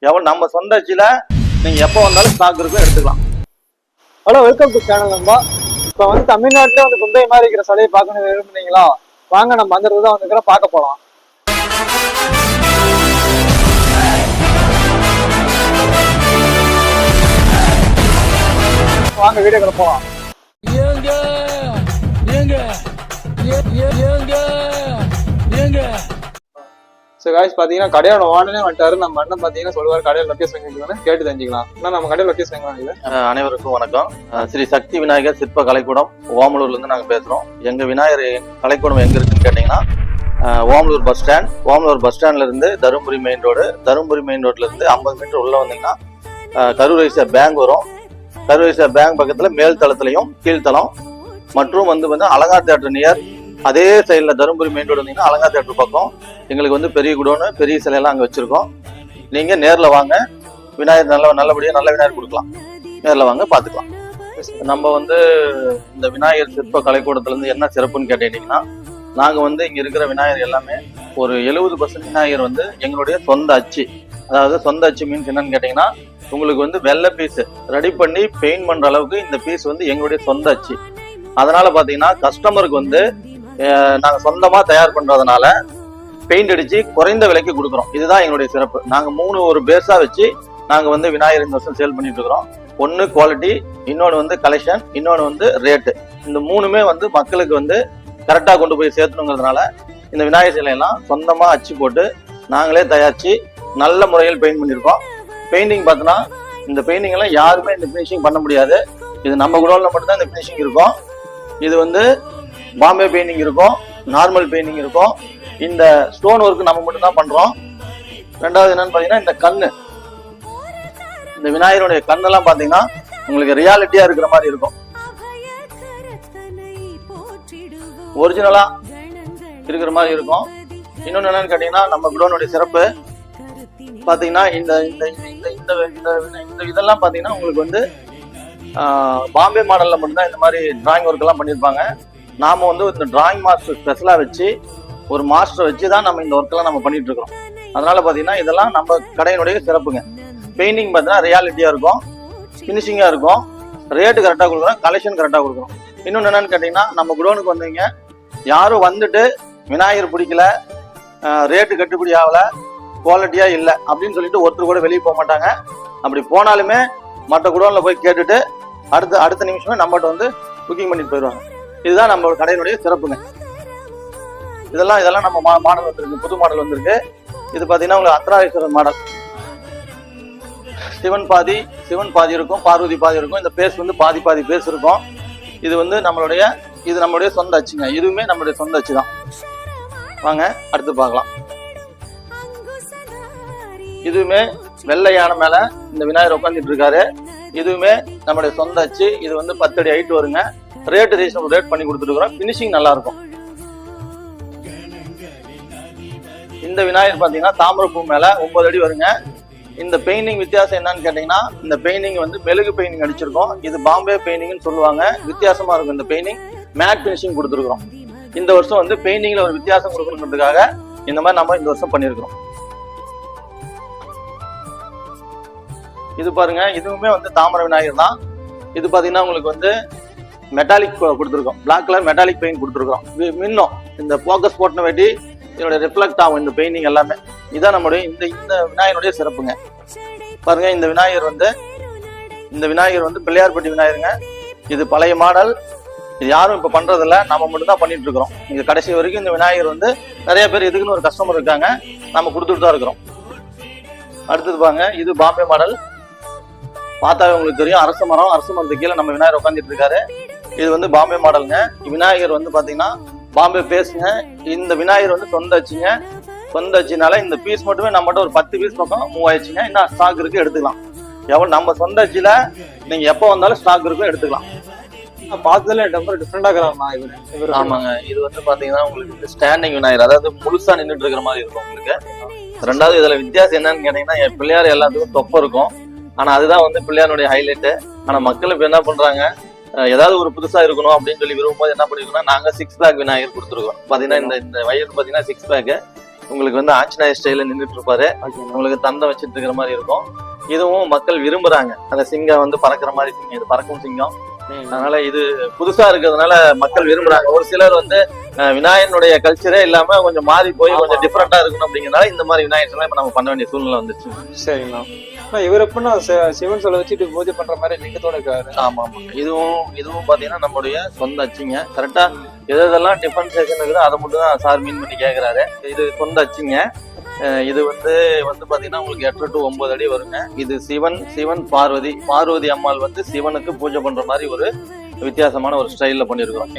எவ்வளோ நம்ம சொந்த அச்சில நீங்க எப்போ வந்தாலும் ஸ்டாக் இருக்கும், எடுத்துக்கலாம். ஹலோ, வெல்கம் டு சேனல் நண்பா. இப்போ வந்து தமிழ்நாட்டிலே வந்து குந்தை மாதிரி இருக்கிற சிலையை பார்க்கணும் விரும்புனீங்களா? வாங்க, நம்ம அந்த தான் வந்து பார்க்க போகலாம். வாங்க வீடியோக்குள்ள போகலாம். சரி காய்ஸ், பார்த்தீங்கன்னா கடையோட வாடனே வந்துட்டாரு. நம்ம அண்ணன் பார்த்தீங்கன்னா சொல்லுவார் கடையில் லொக்கேஷன் எங்கே கேட்டு தெரிஞ்சுக்கலாம். ஆனால் நம்ம கடையில் லொக்கேஷன் எங்கே? அனைவருக்கும் வணக்கம். ஸ்ரீ சக்தி விநாயகர் சிற்ப கலைக்கூடம் ஓமலூர்ல இருந்து நாங்க பேசுறோம். எங்க விநாயகர் கலைக்கூடம் எங்க இருக்குன்னு கேட்டீங்கன்னா, Omalur bus stand. Omalur bus ஸ்டாண்ட்ல இருந்து Dharmapuri main road. Dharmapuri main ரோட்ல இருந்து 50 மீட்டர் உள்ள வந்தீங்கன்னா கரூர் வைசியா பேங்க் வரும். கரூர் வைசியா பேங்க் பக்கத்துல மேல் தளத்திலையும் கீழ்த்தளம் மற்றும் வந்து அலங்கா தேட்டர் நியர் அதே சைட்ல தருமபுரி மெயின் ரோடு வந்தீங்கன்னா அலங்கா தேட்டர் பக்கம் எங்களுக்கு வந்து பெரிய குடோனு, பெரிய சிலையெல்லாம் அங்கே வச்சிருக்கோம். நீங்க நேர்ல வாங்க, விநாயகர் நல்லபடியா நல்ல விநாயகர் கொடுக்கலாம். நேர்ல வாங்க, பாத்துக்கலாம். நம்ம வந்து இந்த விநாயகர் சிற்ப கலைக்கூடத்துல இருந்து என்ன சிறப்புன்னு கேட்டீங்கன்னா, நாங்க வந்து இங்க இருக்கிற விநாயகர் எல்லாமே ஒரு 70% விநாயகர் வந்து எங்களுடைய சொந்த அச்சு. அதாவது சொந்த அச்சு மீன்ஸ் என்னன்னு கேட்டீங்கன்னா, உங்களுக்கு வந்து வெள்ளை பீஸ் ரெடி பண்ணி பெயிண்ட் பண்ற அளவுக்கு இந்த பீஸ் வந்து எங்களுடைய சொந்த அச்சு. அதனால பாத்தீங்கன்னா கஸ்டமருக்கு வந்து நாங்க சொந்தமா தயார் பண்றதுனால பெயிண்ட் அடிச்சு குறைந்த விலைக்கு கொடுக்குறோம். இதுதான் எங்களுடைய சிறப்பு. நாங்க 3 ஒரு பேஸா வச்சு நாங்க வந்து விநாயகர் இந்த வருஷம் சேல் பண்ணிட்டு இருக்கிறோம். ஒன்னு குவாலிட்டி, இன்னொன்று வந்து கலெக்ஷன், இன்னொன்று வந்து ரேட்டு. இந்த 3மே வந்து மக்களுக்கு வந்து கரெக்டா கொண்டு போய் சேர்த்தணுங்கிறதுனால இந்த விநாயகர் சிலையெல்லாம் சொந்தமா அச்சு போட்டு நாங்களே தயாரிச்சு நல்ல முறையில் பெயிண்ட் பண்ணியிருக்கோம். பெயிண்டிங் பார்த்தோன்னா இந்த பெயிண்டிங் எல்லாம் யாருமே இந்த பினிஷிங் பண்ண முடியாது. இது நம்ம குடோன்ல மட்டும்தான் இந்த பினிஷிங் இருக்கும். இது வந்து பாம்பே பெயிண்டிங் இருக்கும், நார்மல் பெயிண்டிங் இருக்கும். இந்த ஸ்டோன் ஒர்க் நம்ம மட்டும் தான் பண்றோம். ரெண்டாவது என்னன்னு பாத்தீங்கன்னா, இந்த கண்ணு, இந்த விநாயகருடைய கண்ணெல்லாம் பாத்தீங்கன்னா உங்களுக்கு ரியாலிட்டியா இருக்கிற மாதிரி இருக்கும். ஒரிஜினலா இருக்கிற மாதிரி இருக்கும். இன்னொன்னு என்னன்னு கேட்டீங்கன்னா, நம்ம குடோனுடைய சிறப்பு பாத்தீங்கன்னா இந்த இதெல்லாம் பாத்தீங்கன்னா உங்களுக்கு வந்து பாம்பே மாடல்ல மட்டும்தான் இந்த மாதிரி டிராயிங் ஒர்க் எல்லாம் பண்ணியிருப்பாங்க. நாம வந்து இந்த டிராயிங் மாஸ்டர் ஸ்பெஷலா வச்சு ஒரு மாஸ்டர் வச்சு தான் நம்ம இந்த ஒர்க் எல்லாம் நம்ம பண்ணிட்டு இருக்கோம். அதனால பாத்தீங்கன்னா இதெல்லாம் நம்ம கடையினுடைய சிறப்புங்க. பெயிண்டிங் பார்த்தீங்கன்னா ரியாலிட்டியா இருக்கும், பினிஷிங்கா இருக்கும், ரேட்டு கரெக்டா கொடுக்குறோம், கலெக்ஷன் கரெக்டா கொடுக்குறோம். இன்னொன்னு என்னன்னு கேட்டீங்கன்னா, நம்ம குடோனுக்கு வந்தீங்க யாரும் வந்துட்டு விநாயகர் பிடிக்கல, ரேட்டு கட்டுப்படி ஆகல, குவாலிட்டியா இல்லை அப்படின்னு சொல்லிட்டு ஒருத்தர் கூட வெளியே போக மாட்டாங்க. அப்படி போனாலுமே மற்ற குடோன்ல போய் கேட்டுட்டு அடுத்த நிமிஷமே நம்மகிட்ட வந்து புக்கிங் பண்ணிட்டு போயிடுவாங்க. இதுதான் நம்ம கடையினுடைய சிறப்புங்க. இதெல்லாம் நம்ம மாடல் வந்திருக்கு, புது மாடல் வந்திருக்கு. இது பாத்தீங்கன்னா உங்களுக்கு அர்த்தநாரீஸ்வரர் மாடல். சிவன் பாதி இருக்கும், பார்வதி பாதி இருக்கும். இந்த பேஸ் வந்து பாதி பேஸ் இருக்கும். இது வந்து நம்மளுடைய சொந்த அச்சுங்க. இதுவுமே நம்மளுடைய சொந்த அச்சு தான். வாங்க அடுத்து பார்க்கலாம். இதுவுமே வெள்ளை யானை மேல இந்த விநாயகர் உட்காந்துட்டு இருக்காரு. இதுவுமே நம்மளுடைய சொந்த அச்சு. இது வந்து 10 அடி ஹைட் வருங்க. ரேட் ரீசனபிள் ரேட் பண்ணி கொடுத்துருக்கோம். பினிஷிங் நல்லா இருக்கும். இந்த விநாயகர் பாத்தீங்கன்னா தாமரைப்பூ மேல 9 அடி வருங்க. இந்த பெயிண்டிங் வித்தியாசம் என்னன்னு கேட்டீங்கன்னா, இந்த பெயிண்டிங் வந்து மெழுகு பெயிண்டிங் அடிச்சிருக்கோம். இது பாம்பே பெயிண்டிங்னு சொல்லுவாங்க. வித்தியாசமா இருக்கும். இந்த பெயிண்டிங் மேட் பினிஷிங் கொடுத்துருக்கோம். இந்த வருஷம் வந்து பெயிண்டிங்ல ஒரு வித்தியாசம் கொடுக்கணுன்றதுக்காக இந்த மாதிரி நம்ம இந்த வருஷம் பண்ணிருக்கிறோம். இது பாருங்க, இதுவுமே வந்து தாமரை விநாயகர் தான். இது பாத்தீங்கன்னா உங்களுக்கு வந்து மெட்டாலிக் கொடுத்துருக்கோம். பிளாக் கலர் மெட்டாலிக் பெயிண்ட் கொடுத்துருக்கோம். மின்னும் இந்த போக்கஸ் போட்டின வேட்டி இதனுடைய ரிஃப்ளெக்ட் ஆகும் இந்த பெயிண்டிங் எல்லாமே. இதான் நம்மளுடைய இந்த விநாயகருடைய சிறப்புங்க. பாருங்க, இந்த விநாயகர் வந்து பிள்ளையார்பட்டி விநாயகருங்க. இது பழைய மாடல். இது யாரும் இப்ப பண்றதில்ல, நம்ம மட்டும் தான் பண்ணிட்டு இருக்கிறோம். இது கடைசி வரைக்கும் இந்த விநாயகர் வந்து நிறைய பேர் இதுக்குன்னு ஒரு கஸ்டமர் இருக்காங்க, நம்ம கொடுத்துட்டு தான் இருக்கிறோம். அடுத்தது பாருங்க, இது பாம்பே மாடல். பார்த்தாவே உங்களுக்கு தெரியும், அரச மரத்துக்கு கீழே நம்ம விநாயகர் உட்காந்துட்டு இருக்காரு. இது வந்து பாம்பே மாடலுங்க. விநாயகர் வந்து பாத்தீங்கன்னா பாம்பே பேசுங்க. இந்த விநாயகர் வந்து சொந்த அச்சுங்க. சொந்த அச்சுனால இந்த பீஸ் மட்டுமே நம்மகிட்ட ஒரு 10 பீஸ் பக்கம் மூவ் ஆயிடுச்சுங்க. இன்னும் ஸ்டாக் இருக்கு, எடுத்துக்கலாம். எவ்வளவு நம்ம சொந்த அச்சுல நீங்க எப்போ வந்தாலும் ஸ்டாக் இருக்கும், எடுத்துக்கலாம். பார்த்ததுல டிஃபரெண்டா இருக்கிறாங்க. ஆமாங்க, இது வந்து பாத்தீங்கன்னா உங்களுக்கு ஸ்டாண்டிங் விநாயகர், அதாவது முழுசா நின்றுட்டு இருக்கிற மாதிரி இருக்கும் உங்களுக்கு. ரெண்டாவது இதுல வித்தியாசம் என்னன்னு கேட்டீங்கன்னா, என் பிள்ளையார் எல்லாத்துக்கும் தொப்பை இருக்கும். ஆனா அதுதான் வந்து பிள்ளையாருடைய ஹைலைட்டு. ஆனா மக்கள் இப்ப என்ன பண்றாங்க, ஏதாவது ஒரு புதுசா இருக்கணும் அப்படின்னு சொல்லி விரும்பும்போது என்ன பண்ணிருக்கோம்னா, நாங்க 6 பேக் விநாயகர் கொடுத்துருக்கோம். பாத்தீங்கன்னா இந்த வயது பாத்தீங்கன்னா 6 பேக். உங்களுக்கு வந்து ஆஞ்சநேயர் ஸ்டைல நின்றுட்டு இருப்பாரு. உங்களுக்கு தந்தம் வச்சுட்டு இருக்கிற மாதிரி இருக்கும். இதுவும் மக்கள் விரும்புறாங்க. அந்த சிங்கம் வந்து பறக்கிற மாதிரி சிங்கம், இது பறக்கும் சிங்கம். அதனால இது புதுசா இருக்கிறதுனால மக்கள் விரும்புறாங்க. ஒரு சிலர் வந்து விநாயகனுடைய கல்ச்சரே இல்லாம கொஞ்சம் மாறி போய் கொஞ்சம் டிஃப்ரெண்டா இருக்கணும் அப்படிங்கிறனால இந்த மாதிரி விநாயகர் எல்லாம் இப்ப நம்ம பண்ண வேண்டிய சூழ்நிலை வந்துச்சு. சரிங்கண்ணா. இவர் எப்படின்னா சிவன் சொல்ல வச்சுட்டு பூஜை பண்ற மாதிரி லிங்கத்தோட இருக்காரு. ஆமா ஆமா. இதுவும் பாத்தீங்கன்னா நம்மளுடைய சொந்த அச்சிங்க. கரெக்டா எதெல்லாம் டிஃபரன்சியேஷன் இருக்குதோ அதை மட்டும் தான் சார் மீன் பண்ணி கேக்குறாரு. இது சொந்த அச்சிங்க. இது வந்து பாத்தீங்கன்னா உங்களுக்கு 8 to 9 அடி வருங்க. இது சிவன் பார்வதி அம்மாள் வந்து சிவனுக்கு பூஜை பண்ற மாதிரி ஒரு வித்தியாசமான ஒரு ஸ்டைல்ல பண்ணிருக்கோம்.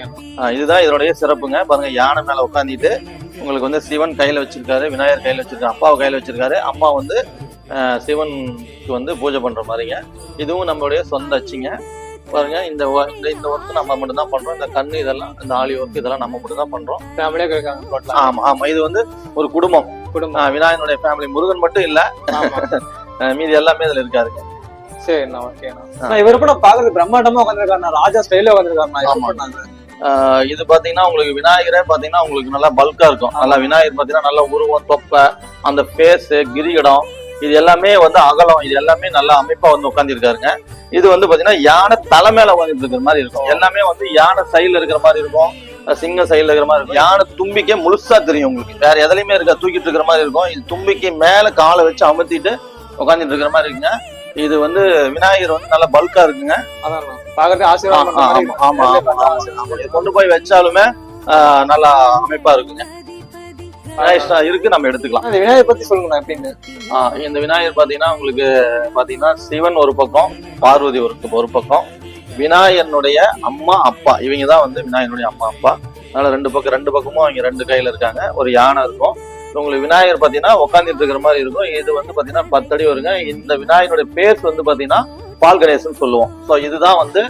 இதுதான் இதனுடைய சிறப்புங்க. பாருங்க, யானை மேல உட்காந்துட்டு உங்களுக்கு வந்து சிவன் கையில வச்சிருக்காரு, விநாயகர் கையில வச்சிருக்காரு, அப்பாவை கையில வச்சிருக்காரு. அம்மா வந்து சிவனுக்கு வந்து பூஜை பண்ற மாதிரிங்க. இதுவும் நம்மளுடைய சொந்த அச்சிங்க. பாருங்க, இந்த ஒர்க் நம்ம மட்டும் தான் பண்றோம். இந்த கண்ணு இதெல்லாம், இந்த ஆலி ஒர்க் இதெல்லாம் நம்ம மட்டும் தான் பண்றோம். ஆமா ஆமா. இது வந்து ஒரு குடும்பம். விநாயகனுடைய ஃபேமிலி. முருகன் மட்டும் இல்ல, மீதி எல்லாமே இதுல இருக்காருங்க. சரிண்ணா, ஓகேண்ணா. இவர் எப்ப பாக்குறது பிரம்மாண்டமா உட்காந்துருக்காரு, ராஜா ஸ்டைல உட்காந்துருக்காரு. இது பாத்தீங்கன்னா உங்களுக்கு விநாயகரே பாத்தீங்கன்னா உங்களுக்கு நல்லா பல்கா இருக்கும். நல்லா விநாயகர் பாத்தீங்கன்னா நல்ல உருவம், தொப்பை, அந்த பேஸ், கிரீடம், இது எல்லாமே வந்து அகலம், இது எல்லாமே நல்லா அமைப்பா வந்து உட்கார்ந்து இருக்காருங்க. இது வந்து பாத்தீங்கன்னா யானை தலை மேல உட்காந்துட்டு இருக்கிற மாதிரி இருக்கும். எல்லாமே வந்து யானை சைடுல இருக்கிற மாதிரி இருக்கும், சிங்க சைடுல இருக்கிற மாதிரி இருக்கும். யானை தும்பிக்கே முழுசா தெரியும் உங்களுக்கு, வேற எதுலையுமே இருக்கா, தூக்கிட்டு இருக்கிற மாதிரி இருக்கும். இது தும்பிக்கு மேல காலை வச்சு அமர்த்திட்டு உட்காந்துட்டு இருக்கிற மாதிரி இருக்குங்க. இது வந்து விநாயகர் வந்து நல்லா பல்கா இருக்குங்க. கொண்டு போய் வச்சாலுமே நல்லா அமைப்பா இருக்குங்க. இருக்கு, நம்ம எடுத்துக்கலாம். விநாயகர் பத்தி சொல்லுங்க எப்படின்னு. இந்த விநாயகர் பாத்தீங்கன்னா உங்களுக்கு பாத்தீங்கன்னா சிவன் ஒரு பக்கம், பார்வதி ஒரு பக்கம், விநாயகனுடைய அம்மா அப்பா, இவங்கதான் வந்து விநாயகனுடைய அம்மா அப்பா. அதனால ரெண்டு பக்கமும் அவங்க 2 கையில இருக்காங்க. ஒரு யானை இருக்கும். உங்களுக்கு விநாயகர் பாத்தீங்கன்னா உட்காந்துட்டு இருக்கிற மாதிரி இருக்கும். இது வந்து பாத்தீங்கன்னா 10 அடி வருங்க. இந்த விநாயகனுடைய பேஸ் வந்து பாத்தீங்கன்னா பால் கணேசன் சொல்லுவோம். சோ இதுதான் வந்து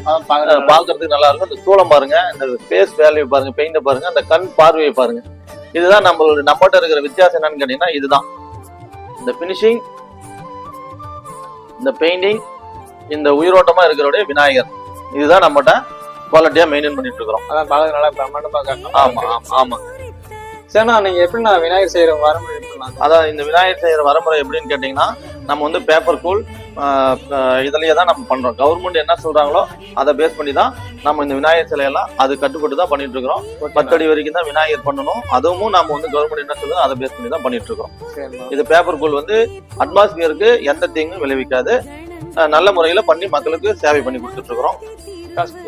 பாக்குறதுக்கு நல்லா இருக்கும். இந்த சூளம் பாருங்க, இந்த பேஸ் வேல்யூ பாருங்க, பெயிண்ட பாருங்க, அந்த கண் பார்வையை பாருங்க. இதுதான் நம்மகிட்ட இருக்கிற வித்தியாசம். என்னன்னு கேட்டீங்கன்னா இதுதான் இந்த பினிஷிங், இந்த பெயிண்டிங், இந்த உயிரோட்டமா இருக்கிற விநாயகர். இதுதான் நம்மகிட்ட குவாலிட்டியா மெயின்டைன் பண்ணிட்டு இருக்கிறோம். ஆமா ஆமா. சரிண்ணா, நீங்க எப்படின்னா விநாயகர் செய்யற வரமுறை எப்படின்னா? அதான் இந்த விநாயகர் செய்யற வரமுறை எப்படின்னு கேட்டீங்கன்னா, நம்ம வந்து பேப்பர் கூல் இதுலயே தான் நம்ம பண்றோம். கவர்மெண்ட் என்ன சொல்றாங்களோ அதை பேஸ் பண்ணி தான் நம்ம இந்த விநாயகர் சிலையெல்லாம் அது கட்டுப்பட்டு தான் பண்ணிட்டு இருக்கிறோம். 10 அடி வரைக்கும் தான் விநாயகர் பண்ணணும். அதுவும் நம்ம வந்து கவர்மெண்ட் என்ன சொல்லுதோ அதை பேஸ் பண்ணி தான் பண்ணிட்டு இருக்கோம். இது பேப்பர் கூல் வந்து அட்மாஸ்பியருக்கு எந்த தீங்கும் விளைவிக்காது. நல்ல முறையில பண்ணி மக்களுக்கு சேவை பண்ணி கொடுத்துட்டு இருக்கிறோம்.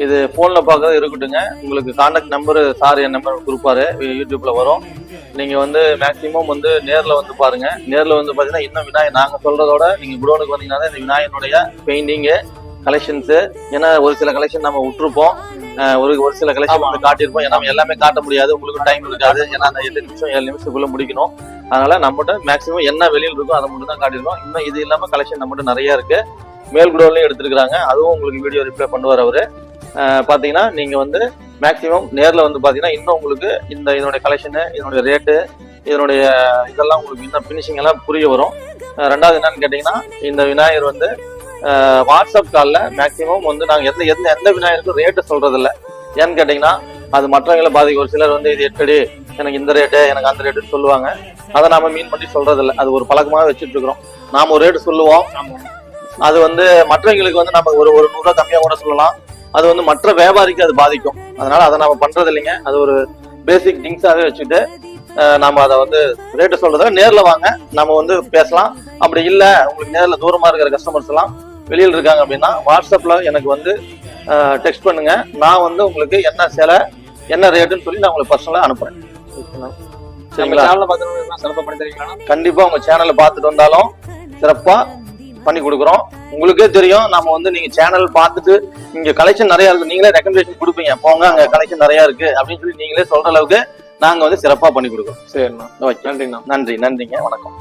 இது போன்ல பாக்குறது இருக்கட்டுங்க. உங்களுக்கு கான்டாக்ட் நம்பர் என் நம்பர் கொடுப்பாரு, யூடியூப்ல வரும். நீங்க வந்து மேக்சிமம் வந்து நேர்ல வந்து பாருங்க. நேர்ல வந்து பாத்தீங்கன்னா இன்னும் விநாயகர் நாங்க சொல்றதோட நீங்க குடோனுக்கு வந்தீங்கன்னா இந்த விநாயகனுடைய பெயிண்டிங் கலெக்ஷன்ஸ், ஏன்னா ஒரு சில கலெக்ஷன் நம்ம விட்டுருப்போம், ஒரு சில கலெக்ஷன் வந்து காட்டியிருப்போம். ஏன்னா எல்லாமே காட்ட முடியாது, உங்களுக்கு டைம் இருக்காது. ஏன்னா அந்த 8 நிமிஷம் 7 நிமிஷத்துக்குள்ள முடிக்கணும். அதனால நம்மகிட்ட மேக்சிமம் என்ன வெளியில் இருக்கோ அதை மட்டும் தான் காட்டியிருக்கோம். இன்னும் இது இல்லாம கலெக்ஷன் நம்மகிட்ட நிறைய இருக்கு. மேல் குடோன்லயும் எடுத்துருக்காங்க. அதுவும் உங்களுக்கு வீடியோ ரிப்ளை பண்ணுவார் அவரு. பாத்தீங்கன்னா நீங்க வந்து மேக்சிமம் நேர்ல வந்து பாத்தீங்கன்னா இன்னும் உங்களுக்கு இதனுடைய கலெக்ஷனு, இதனுடைய ரேட்டு, இதனுடைய இதெல்லாம் உங்களுக்கு இன்னும் பினிஷிங் எல்லாம் புரிய வரும். ரெண்டாவது என்னன்னு கேட்டீங்கன்னா, இந்த விநாயகர் வந்து வாட்ஸ்அப் கால்ல மேக்சிமம் வந்து நாங்க எந்த விநாயகருக்கும் ரேட்டு சொல்றது இல்லை. ஏன்னு கேட்டீங்கன்னா அது மற்றவங்களை பாதிக்கும். ஒரு சிலர் வந்து இது 8 அடி, எனக்கு இந்த ரேட்டு, எனக்கு அந்த ரேட்டுன்னு சொல்லுவாங்க. அதை நாம மீன் பண்ணி சொல்றது இல்லை. அது ஒரு பழக்கமாக வச்சுட்டு இருக்கிறோம். நாம ஒரு ரேட்டு சொல்லுவோம். அது வந்து மற்றவங்களுக்கு வந்து நம்ம ஒரு 100 ரூபா கம்மியா கூட சொல்லலாம். அது வந்து மற்ற வியாபாரிக்கு அது பாதிக்கும். அதனால அதை நம்ம பண்றது இல்லைங்க. அது ஒரு பேசிக் திங்ஸாவே வச்சுட்டு நம்ம அதை வந்து ரேட்டு சொல்றத நேர்ல வாங்க, நம்ம வந்து பேசலாம். அப்படி இல்லை உங்களுக்கு நேர்ல தூரமா இருக்கிற கஸ்டமர்ஸ் எல்லாம் வெளியில் இருக்காங்க அப்படின்னா வாட்ஸ்அப்ல எனக்கு வந்து டெக்ஸ்ட் பண்ணுங்க. நான் வந்து உங்களுக்கு என்ன சேலை என்ன ரேட்டுன்னு சொல்லி நான் உங்களுக்கு பர்சனலா அனுப்புறேன். சரிங்களா? கண்டிப்பா உங்க சேனல்ல பார்த்துட்டு வந்தாலும் சிறப்பா பண்ணி கொடுக்குறோம். உங்களுக்கே தெரியும், நம்ம வந்து நீங்க சேனல் பார்த்துட்டு இங்க கலெக்ஷன் நிறைய இருக்கு, நீங்களே ரெக்கமெண்டேஷன் கொடுப்பீங்க, போங்க அங்க கலெக்ஷன் நிறைய இருக்கு அப்படின்னு சொல்லி நீங்களே சொல்ற அளவுக்கு நாங்க வந்து சிறப்பா பண்ணி கொடுக்குறோம். சரிண்ணா, ஓகே, நன்றிண்ணா. நன்றிங்க, வணக்கம்.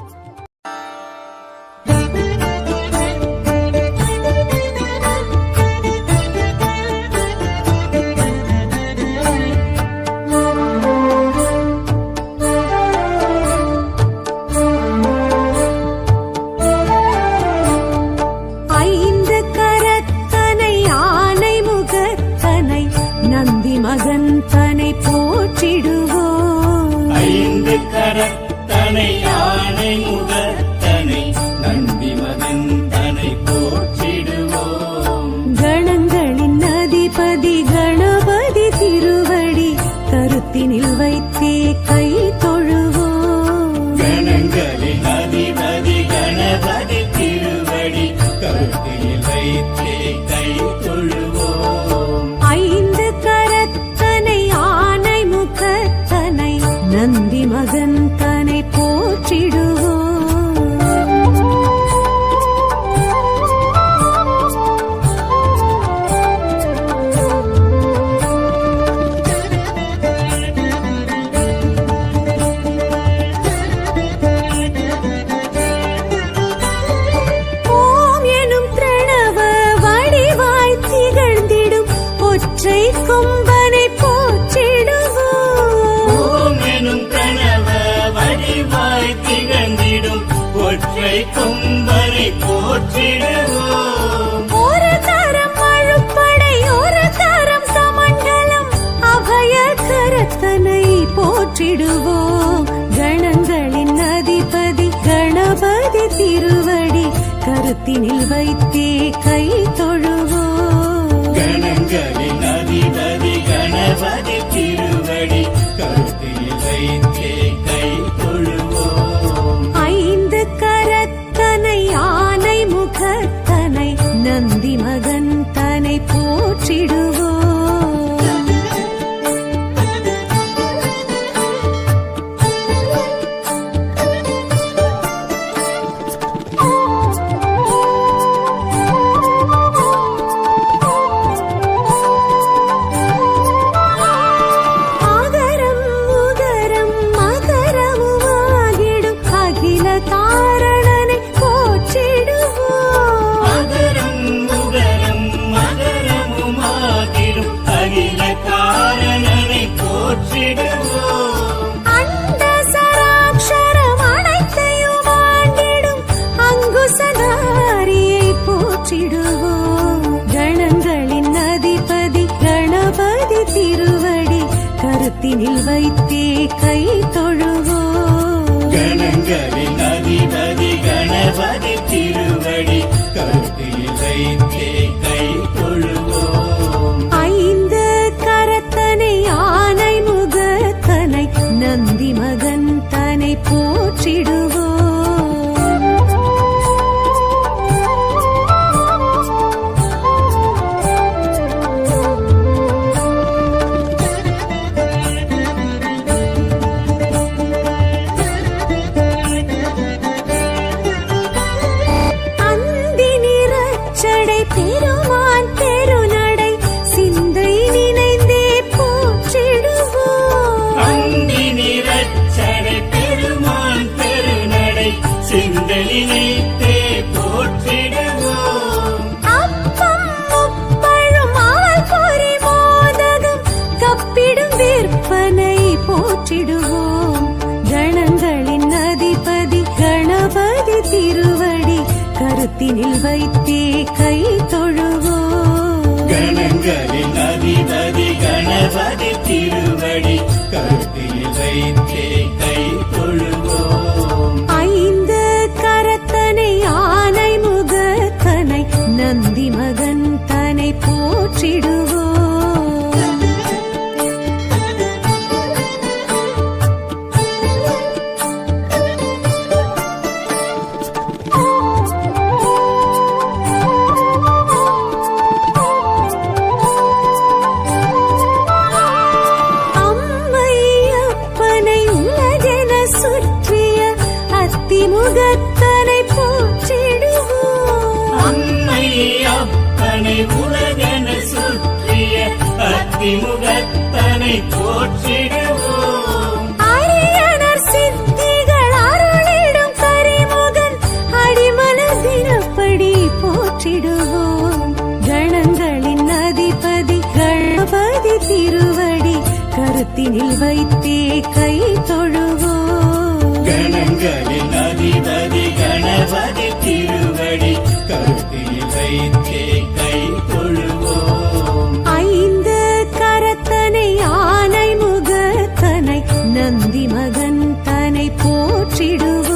மகன் தனை போற்றிடுவோம். 5 கரத்தனை கணபதி போற்றிடுவோம். ஒரு கரம் அழுப்படை ஒரு கரம் சமண்டலம் அபய கரத்தனை போற்றிடுவோம். கணங்களின் அதிபதி கணபதி திருவடி கருத்தினில் வைத்தே கை தொழுவோம். கணங்களின் அதிபதி கணபதி திருவடி கருத்தில் வைத்தே கை தொழுவோம். ஐந்து கரத்தனை ஆனை முகத்தனை நந்தி மகன் தனை போற்றிடுவோம். ஆகரம் உகரம் மகரமுமாகிடும் அகில காரணனை போற்றிடுவோம். அகரம் உகரம் மகரமுமாகிடும் அகில காரணனை போற்றிடுவோம். அண்ட சராட்சரம் அனைத்தையும் ஆண்டிடும் அங்குசதாரியை போற்றிடுவோம். கணங்களின் அதிபதி கணபதி திருவடி கருத்தினில் வைத்தே கை தொழுவோம். கணங்களின் அதிபதி கணபதி திருவடி கருத்தில் வைத்தே கை தொழுவோம். ஐந்து கரத்தனை ஆனை முகத்தனை நந்தி மகன் தனை போற்றிடுவோம். அந்தி நிறச்சடை பெருமான் பெருநடை சிந்தை நினைந்தே போற்றிடுவோம். அந்தி நிறச்சடை பெருமான் பெருநடை சிந்தலினைத்தே போற்றிடுவோம். அப்பம் முப்பழும் ஆள் பொறி மோதகம் கப்பிடும் விற்பனை போற்றிடுவோம். கணங்களின் அதிபதி கணபதி திருவடி கருத்தினில் வைத்தே கை தொழுவோம். கணங்களின் அதிபதி கணபதி திருவடி கருத்தில் வைத்தே கை தொழுவோம். ஐந்து கரத்தனை ஆனை முகத்தனை நந்தி மகன் தனை போற்றிடுவோம். அம்மையப்பனை உலகென சுற்றிய அத்திமுகத்தனை போற்றிடுவோம். அம்மை அப்பனை உலகென சுற்றிய அத்திமுகத்தனை போற்றிடுவோம். அரியனர் சித்திகள் அருளிடும் கரிமுகன் அடிமனதினப்படி போற்றிடுவோம். கணங்களின் அதிபதி கணபதி திருவடி கருத்தினில் வைத்தே கை தொழுவோம். கணங்களின் அதிபதி கணபதி திருவடி கருத்தில் வைத்தே கை தொழுவோம். ஐந்து கரத்தனை ஆனை முகத்தனை நந்தி மகன் தனை போற்றிடுவோம்.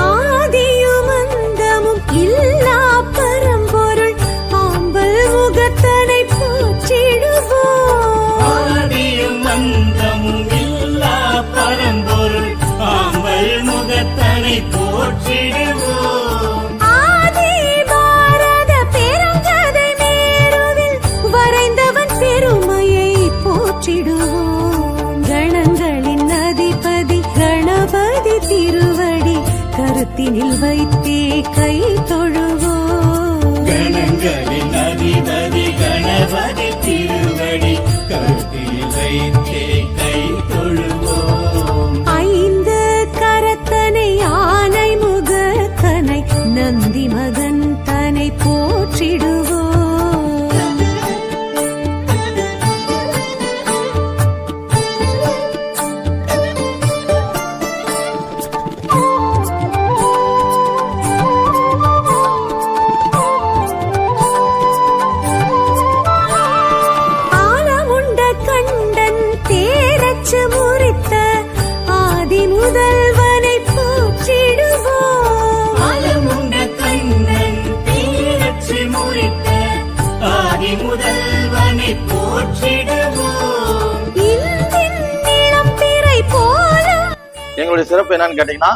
ஆதியும் அந்தமும் இல்லா பரம்பொருள் ஆம்பல் முகத்தனை போற்றிடுவோம். ஆதியும் அந்தமும் இல்லா பரம்பொருள் ஆம்பல் முகத்தனை போற்றிடுவோம். ஆதி பாரத பெருங்கதை மேருவில் வரைந்தவன் பெருமையை போற்றிடுவோம். கணங்களின் அதிபதி கணபதி திருவடி கருத்தினில் வைத்தே கை தொழுவோம். கணங்களின் அதிபதி கணபதி திருவடி கருத்தில் வைத்தே கை தொழுவோம். ஐந்து கரத்தனை ஆனை சிறப்பு என்னன்னு கேட்டீங்கன்னா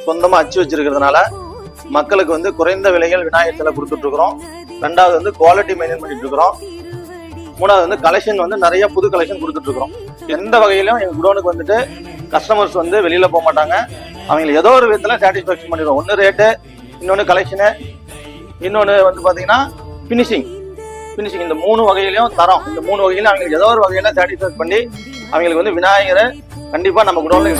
சொந்தமா அச்சு வச்சிருக்கிறதுனால மக்களுக்கு வந்து குறைந்த விலைகள் விநாயகர் சிலை கொடுத்துட்டு இருக்கிறோம். ரெண்டாவது வந்து குவாலிட்டி மெயின்டைன் பண்ணிட்டு இருக்கிறோம். மூணாவது வந்து கலெக்ஷன் வந்து நிறைய புது கலெக்ஷன் கொடுத்துட்டு இருக்கிறோம். எந்த வகையிலும் எங்க குடோனுக்கு வந்துட்டு கஸ்டமர்ஸ் வந்து வெளியில போக மாட்டாங்க. அவங்களுக்கு ஏதோ ஒரு விதத்துல சாட்டிஸ்பாக்சன் பண்ணிடுவோம். ஒன்னு ரேட்டு, இன்னொன்னு கலெக்ஷனு, இன்னொன்னு வந்து பாத்தீங்கன்னா பினிஷிங். இந்த 3 வகையிலையும் தரோம். இந்த 3 வகையிலும் அவங்களுக்கு ஏதோ ஒரு வகையில சாட்டிஸ்ஃபை பண்ணி அவங்களுக்கு வந்து விநாயகரை கண்டிப்பா நம்ம குடோன்ல